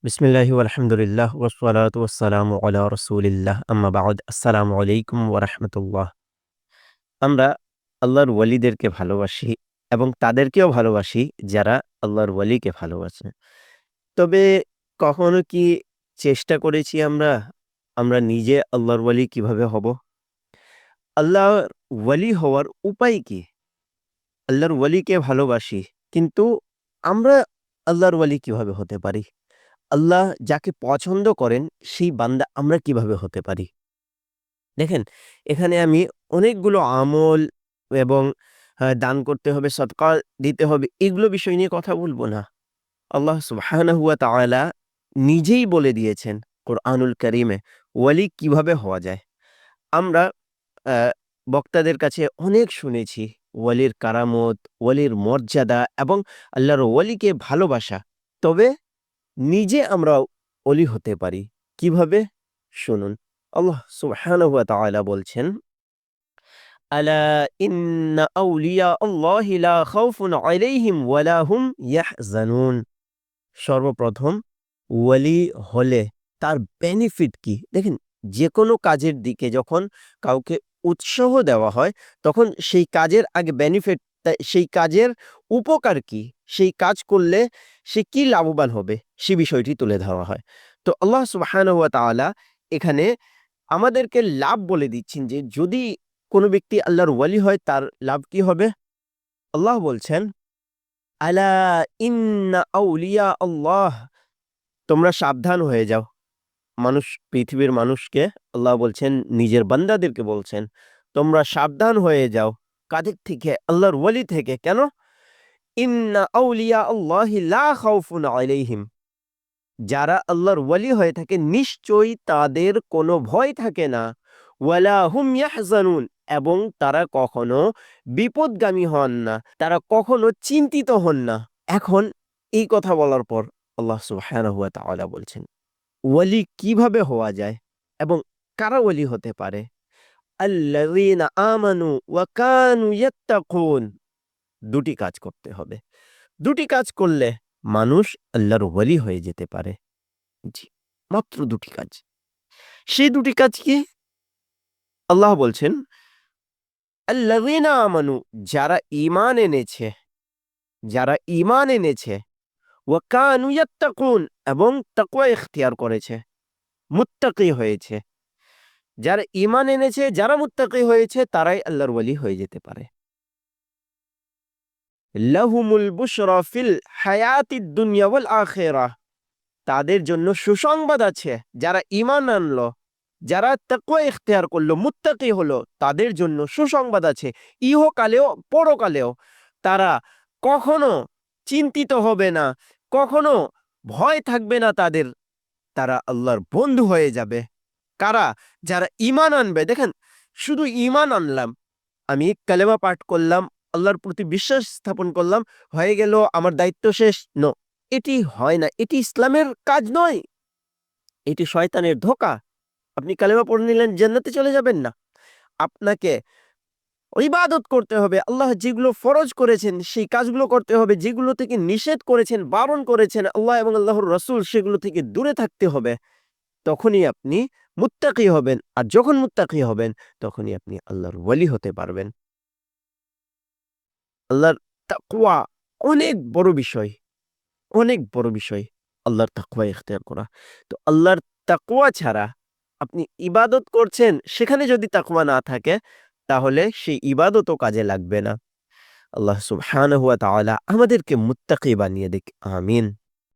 বিসমিল্লাহি আলহামদুলিল্লাহ ওয়াসসালাতু ওয়াসসালামু আলা রাসূলিল্লাহ আম্মা বা'দ আসসালামু আলাইকুম ওয়া রাহমাতুল্লাহ। আমরা আল্লাহর ওয়ালিদেরকে ভালোবাসি এবং তাদেরকেও ভালোবাসি যারা আল্লাহর ওয়ালিকে ভালোবাসে। তবে কখনো কি চেষ্টা করেছি আমরা নিজে আল্লাহর ওয়ালি কিভাবে হব? আল্লাহর ওয়ালি হওয়ার উপায় কি? আল্লাহর ওয়ালিকে ভালোবাসি, কিন্তু আমরা আল্লাহর ওয়ালি কিভাবে হতে পারি? আল্লাহ যাকে পছন্দ করেন সেই বান্দা আমরা কিভাবে হতে পারি? দেখেন, এখানে আমি অনেকগুলো আমল এবং দান করতে হবে, সদকা দিতে হবে, এগুলো বিষয় নিয়ে কথা বলব না। আল্লাহ সুবহানাহু ওয়া তাআলা নিজেই বলে দিয়েছেন কোরআনুল কারীমে ওয়ালি কিভাবে হওয়া যায়। আমরা আ বক্তাদের কাছে অনেক শুনেছি ওয়ালির কারামত, ওয়ালির মর্যাদা এবং আল্লাহর ওয়ালিকে ভালোবাসা। তবে নিজে আমরা অলি হতে পারি। কিভাবে? শুনুন। আল্লাহ সুবহানাহু ওয়া তাআলা বলছেন, আলা ইন্না আউলিয়া আল্লাহি লা খাউফুন আলাইহিম ওয়া লা হুম ইয়াহজানুন। সর্বপ্রথম ওয়ালি হলে তার বেনিফিট কি? দেখেন, যেকোনো কাজের দিকে যখন কাউকে উৎসাহ দেওয়া হয়, তখন সেই কাজের আগে বেনিফিট সেই কাজের উপকার কি? সেই কাজ করলে সে কি লাভবান হবে? সে বিষয়টি তুলে ধরা হয়। তো আল্লাহ সুবহানাহু ওয়া তাআলা এখানে আমাদেরকে লাভ বলে দিচ্ছেন যে যদি কোনো ব্যক্তি আল্লাহর ওয়ালি হয় তার লাভ কি হবে? আল্লাহ বলছেন, আলা ইন্না আউলিয়া আল্লাহ, তোমরা সাবধান হয়ে যাও। পৃথিবীর মানুষকে আল্লাহ বলছেন, নিজের বান্দাদেরকে বলছেন, তোমরা সাবধান হয়ে যাও। কাদের থেকে? আল্লাহর ওয়ালি থেকে। কেন? ইন্না আউলিয়া আল্লাহি লা খাউফুন আলাইহিম, যারা আল্লাহর ওয়ালি হয়ে থাকে নিশ্চয়ই তাদের কোনো ভয় থাকে না। ওয়ালা হুম ইয়াহজানুন, এবং তারা কখনো বিপদগামী হন না, তারা কখনো চিন্তিত হন না। এখন এই কথা বলার পর আল্লাহ সুবহানাহু ওয়া তাআলা বলছেন, ওয়ালি কিভাবে হওয়া যায় এবং কারা ওয়ালি হতে পারে? আল্লাযীনা আমানু ওয়া কানু ইয়াত্তাকুন। দুটি কাজ করতে হবে। দুটি কাজ করলে মানুষ আল্লাহর ওয়ালি হয়ে যেতে পারে। জি, মাত্র দুটি কাজ। সেই দুটি কাজ কি? আল্লাহ বলছেন, আল্লাযীনা আমানু, যারা ঈমান এনেছে, যারা ঈমান এনেছে, ওয়া কানু ইয়াত্তাকুন, এবং তাকওয়া ইখতিয়ার করেছে, মুত্তাকি হয়েছে। যারা ঈমান এনেছে, যারা মুত্তাকি হয়েছে তারাই আল্লাহর ওয়ালি হয়ে যেতে পারে। লাহুমুল বুশরা ফিল হায়াতিদ দুনিয়া ওয়াল আখিরাহ, তাদের জন্য সুসংবাদ আছে। যারা ঈমান আনলো, যারা তাকওয়া ইখতিয়ার করলো, মুত্তাকি হলো, তাদের জন্য সুসংবাদ আছে ইহকালেও পরকালেও। তারা কখনো চিন্তিত হবে না, কখনো ভয় থাকবে না তাদের। তারা আল্লাহর বন্ধু হয়ে যাবে। কারা? যারা ঈমান আনবে। দেখেন, শুধু ঈমান আনলাম, আমি কালেমা পাঠ করলাম, আল্লাহর প্রতি বিশ্বাস স্থাপন করলাম, হয়ে গেল, আমার দায়িত্ব শেষ। নো, এটি হয় না। এটি ইসলামের কাজ নয়। এটি শয়তানের ধোঁকা। আপনি কালেমা পড়ে নিলেন, জান্নাতে চলে যাবেন না। আপনাকে ইবাদত করতে হবে। আল্লাহ যেগুলো ফরজ করেছেন সেই কাজগুলো করতে হবে। যেগুলো থেকে নিষেধ করেছেন, বারণ করেছেন আল্লাহ এবং আল্লাহর রাসূল, সেগুলো থেকে দূরে থাকতে হবে। তখনই আপনি মুত্তাকি হবেন। আর যখন মুত্তাকি হবেন, তখনই আপনি আল্লাহর ওয়ালি হতে পারবেন। আল্লাহর তাকওয়া অনেক বড় বিষয়, অনেক বড় বিষয় আল্লাহর তাকওয়া ইখতিয়ার করা। তো আল্লাহর তাকওয়া ছাড়া আপনি ইবাদত করছেন, সেখানে যদি তাকওয়া না থাকে, তাহলে সেই ইবাদতও কাজে লাগবে না। আল্লাহ সুবহানাহু ওয়া তাআলা আমাদেরকে মুত্তাকি বানিয়ে দিক। আমিন।